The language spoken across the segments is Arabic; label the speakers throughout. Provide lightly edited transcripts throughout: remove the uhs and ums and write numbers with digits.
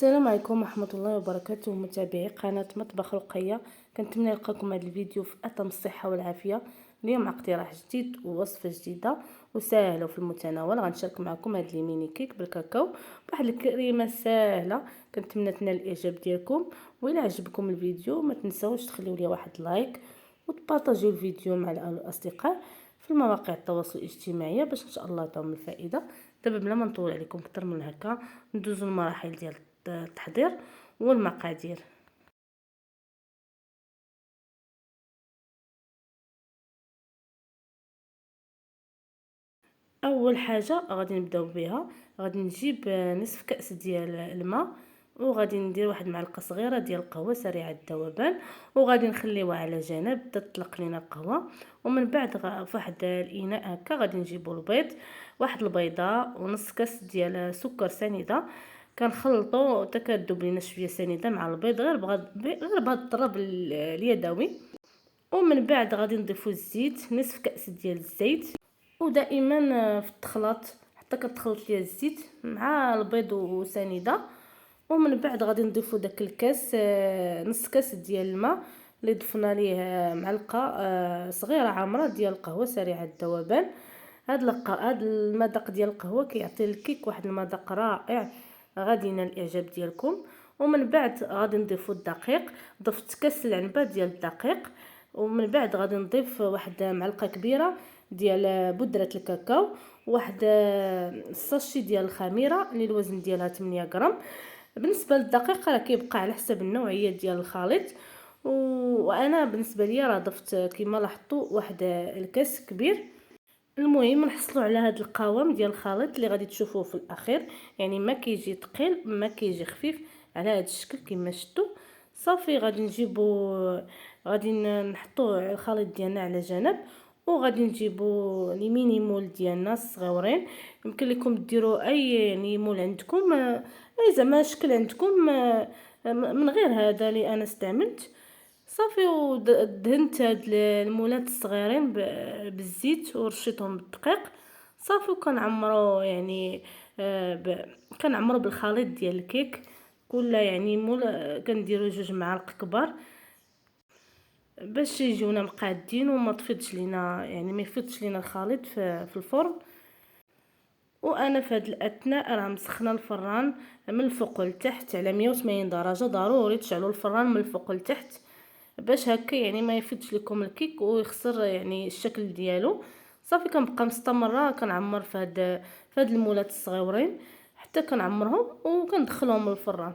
Speaker 1: السلام عليكم ورحمه الله وبركاته متابعي قناه مطبخ رقيه. كنتمنى نلقاكم هذا الفيديو في اتم الصحه والعافيه. اليوم مع اقتراح جديد ووصفه جديده وسهله وفي المتناول. غنشارك معكم هذا الميني كيك بالكاكاو بواحد الكريمه سهله. كنتمنى تنال الاعجاب ديالكم، والى عجبكم الفيديو ما تنساوش تخليو لي واحد لايك وتبارطاجيو الفيديو مع الاصدقاء في المواقع التواصل الاجتماعي باش ان شاء الله تعم الفائده. دابا بلا ما نطول عليكم اكثر من هكا ندوزو المراحل ديال التحضير والمقادير. اول حاجه غادي نبداو بها، غادي نجيب نصف كاس ديال الماء، وغادي ندير واحد معلقه صغيره ديال القهوه سريعه الذوبان، وغادي نخليوها على جنب تطلق لينا القهوه. ومن بعد في واحد الاناء هكا غادي نجيبو البيض، واحد البيضه ونص كاس ديال سكر سنيده. كنخلطو حتى كتذوب لينا شويه سنيده مع البيض، غير بهذا الطراب اليدوي. ومن بعد غادي نضيفو الزيت، نصف كاس ديال الزيت، ودائما في التخلاط حتى كتخلط ليا الزيت مع البيض وسنيده. ومن بعد غادي نضيفو داك الكاس، نص كاس ديال الماء اللي ضفنا ليه معلقه صغيره عامره ديال القهوه سريعه الذوبان. هاد المذاق ديال القهوه كيعطي الكيك واحد المذاق رائع، غادي ينال الاعجاب ديالكم. ومن بعد غادي نضيفو الدقيق، ضفت كاس العنبه ديال الدقيق. ومن بعد غادي نضيف واحد معلقه كبيره ديال بودره الكاكاو، واحد الساشي ديال الخميره اللي الوزن ديالها 8 غرام. بالنسبه للدقيق راه كيبقى على حسب النوعيه ديال الخليط، وانا بالنسبه ليا راه ضفت كما لاحظتوا واحد الكاس كبير. المهم نحصلوا على هذا القوام ديال الخليط اللي غادي تشوفوه في الاخير، يعني ما كيجي ثقيل ما كيجي خفيف، على هذا الشكل كما شفتوا. صافي غادي نجيبوا، غادي نحطوا الخليط ديالنا على جنب، وغادي نجيبوا لي ميني مول ديالنا الصغيورين. يمكن لكم ديروا اي يعني مول عندكم، اي زعما شكل عندكم، من غير هذا اللي انا استعملت. صافي ودهنت هاد المولات الصغيرين بالزيت ورشيتهم بالدقيق. صافي وكنعمرو يعني كنعمرو بالخليط ديال الكيك. كل يعني مول كنديروا 2 معالق كبار باش يجيونا مقادين وما تفيضش لينا، يعني ما يفيضش لينا الخليط في الفرن. وانا في هذه الاثناء راه مسخنه الفران من الفوق لتحت على 180 درجه. ضروري تشعلوا الفران من الفوق لتحت باش هكا يعني ما يفيدش لكم الكيك ويخسر يعني الشكل ديالو. صافي كنبقى مستمره كنعمر في هاد المولات الصغيورين حتى كنعمرهم وكندخلهم للفران.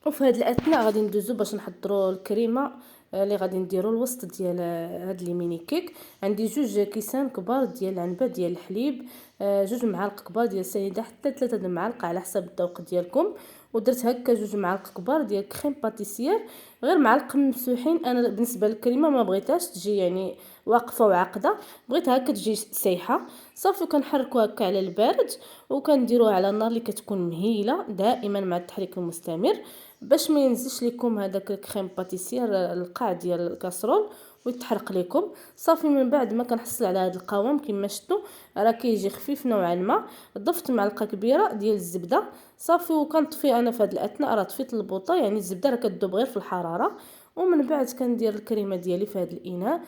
Speaker 1: وفي هاد الاثناء غادي ندوزو باش نحضروا الكريمه اللي غادي نديروا الوسط ديال هاد لي ميني كيك. عندي 2 كيسان كبار ديال العنبه ديال الحليب، 2 معالق كبار ديال السنيده حتى 3 معالق على حسب الذوق ديالكم. ودرت هكا 2 معالق كبار ديال كريم باتيسير، غير معلقه ممسوحين. انا بالنسبه للكريمه ما بغيتهاش تجي يعني واقفه وعاقده، بغيتها هكا تجي سايحه. صافي كنحركوا هكا على البارد وكنديروها على النار اللي كتكون مهيله دائما مع التحريك المستمر باش ما ينزلش لكم هذاك الكريم باتيسير القاع ديال الكاسرول ويتحرق لكم. صافي من بعد ما كنحصل على هذا القوام كما شفتوا راه كيجي خفيف نوعا ما، ضفت معلقه كبيره ديال الزبده. صافي وكنطفي انا في هذه الاثناء راه طفيت البوطه، يعني الزبده راه كتذوب غير في الحراره. ومن بعد كندير الكريمه ديالي في هذا الاناء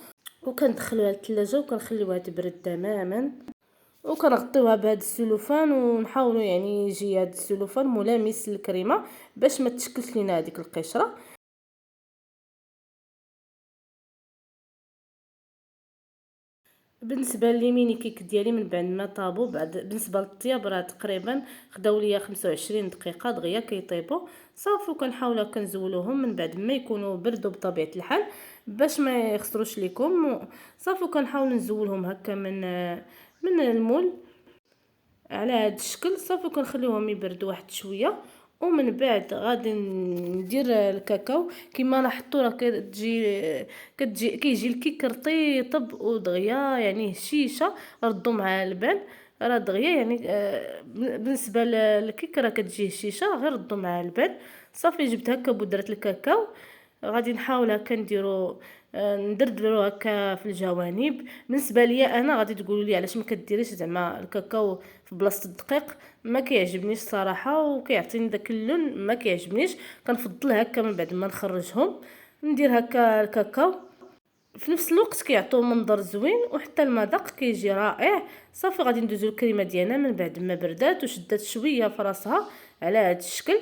Speaker 1: وكندخلوها للثلاجه وكنخليوها تبرد تماما، وكنغطيوها بهذا السلوفان ونحاولوا يعني يجي هذا السلوفان ملامس للكريمه باش ما تشكلش لينا هذيك القشره. بالنسبه لي ميني كيك ديالي من بعد ما طابوا، بعد بالنسبه للطياب راه تقريبا خداو ليا 25 دقيقه دغيا كيطيبوا. صافي وكنحاول هكا نزولوهم من بعد ما يكونوا بردوا بطبيعه الحال باش ما يخسروش ليكم. صافي وكنحاول نزولهم هكا من المول على هذا الشكل. صافي كنخليوهم يبردوا واحد شويه. ومن بعد غادي ندير الكاكاو كما لاحظتوا راه كتجي كيجي الكيك رطيطب ودغيا يعني هشيشه. ردوا مع البال راه دغيا يعني بالنسبه للكيك راه كتجي هشيشه، غير ردوا مع البال. صافي جبت هكا بودره الكاكاو، غادي نحاول هكا نديرو ندردرو هكا في الجوانب. بالنسبه ليا انا غادي تقولوا لي علاش ما كديريش زعما الكاكاو في بلاصه الدقيق. ما كيعجبنيش صراحه وكيعطيني داك اللون ما كيعجبنيش. كنفضل هكا من بعد ما نخرجهم ندير هكا الكاكاو. في نفس الوقت كيعطيو منظر زوين وحتى المذاق كيجي رائع. صافي غادي ندوزو الكريمه ديالنا من بعد ما بردات وشدات شويه في راسها على هذا الشكل.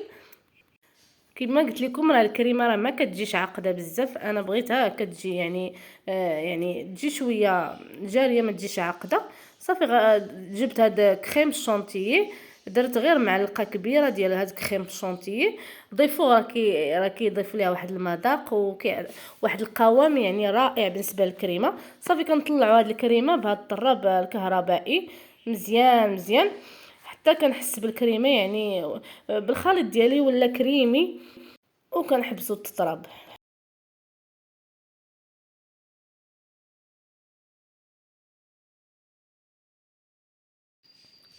Speaker 1: كما قلت لكم راه الكريمه راه ما كتجيش عاقده بزاف، انا بغيتها كتجي يعني يعني تجي شويه جاريه ما تجيش عاقده. صافي جبت هذا كريم شونتيي، درت غير معلقه كبيره ديال هاد كريم شونتيي. ضيفوه راه كيضيف ليها واحد المذاق واحد القوام يعني رائع بالنسبه للكريمه. صافي كنطلعوا هاد الكريمه بهذا الطراب الكهربائي مزيان مزيان حتى كنحس بالكريمه يعني بالخليط ديالي ولا كريمي، وكنحبسو تطرب.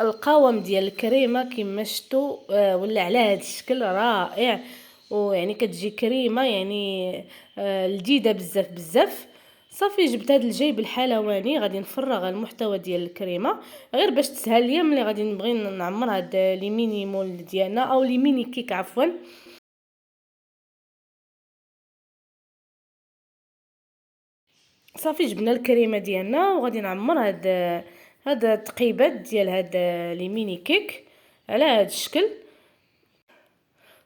Speaker 1: القوام ديال الكريمه كما شفتوا ولا على هذا الشكل رائع، ويعني كتجي كريمه يعني لذيذه بزاف بزاف. صافي جبت هذا الجيب الحلواني غادي نفرغ المحتوى ديال الكريمه غير باش تسهل ليا ملي غادي نبغي نعمر هاد لي ميني مول ديالنا او لي ميني كيك عفوا. صافي جبنا الكريمه ديالنا وغادي نعمر هاد التقيبات ديال هاد لي ميني كيك على هاد الشكل.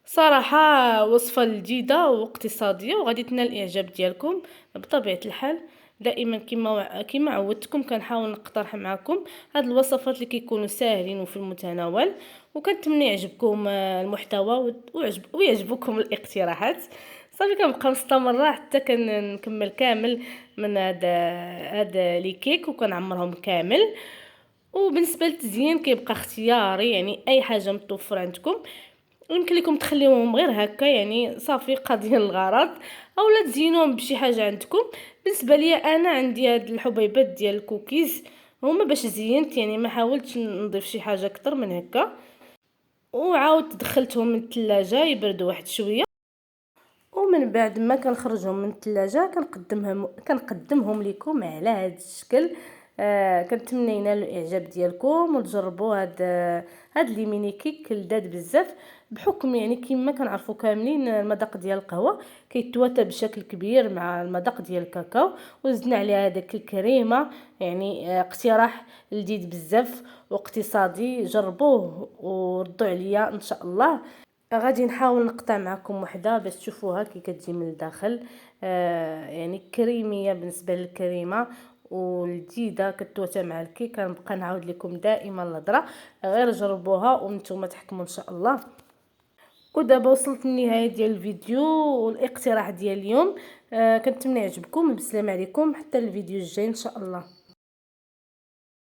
Speaker 1: صراحه وصفه لذيذه واقتصاديه وغادي تنال الاعجاب ديالكم بطبيعه الحال. دائما كما عودتكم كنحاول نقترح معكم هاد الوصفات اللي كيكونوا ساهلين وفي المتناول، وكنتمنى يعجبكم المحتوى ويعجبكم الاقتراحات. صافي كنبقى مستمره حتى كنكمل كامل من هذا لي كيك وكنعمرهم كامل. وبالنسبه للتزيين كيبقى اختياري، يعني اي حاجه متوفره عندكم يمكن لكم تخليوهم غير هكا يعني صافي قضيه الغرض، اولا تزينوهم بشي حاجه عندكم. بالنسبه لي انا عندي هاد الحبيبات ديال الكوكيز هما باش زينت، يعني ما حاولتش نضيف شي حاجه اكتر من هكا. وعاود دخلتهم من الثلاجه يبردوا واحد شويه، ومن بعد ما كنخرجهم من الثلاجه كنقدمهم لكم على هذا الشكل. كنتمنى ينال الاعجاب ديالكم وتجربوا هاد لي ميني كيك لذاذ بزاف. بحكم يعني كما كنعرفوا كاملين المذاق ديال القهوه كيتواتى بشكل كبير مع المذاق ديال الكاكاو، وزدنا عليها هذاك الكريمه يعني اقتراح لذيذ بزاف واقتصادي. جربوه وردوا عليا ان شاء الله. غادي نحاول نقطع معكم وحده باش تشوفوها كي كتجي من الداخل. يعني كريميه بالنسبه للكريمه ولذيذه كتواتى مع الكيك. كنبقى نعاود لكم دائما الهضره، غير جربوها وانتم تحكموا ان شاء الله. ودابا وصلت للنهايه ديال الفيديو والاقتراح ديال اليوم. كنتمنى يعجبكم. بسلام عليكم حتى الفيديو الجاي ان شاء الله.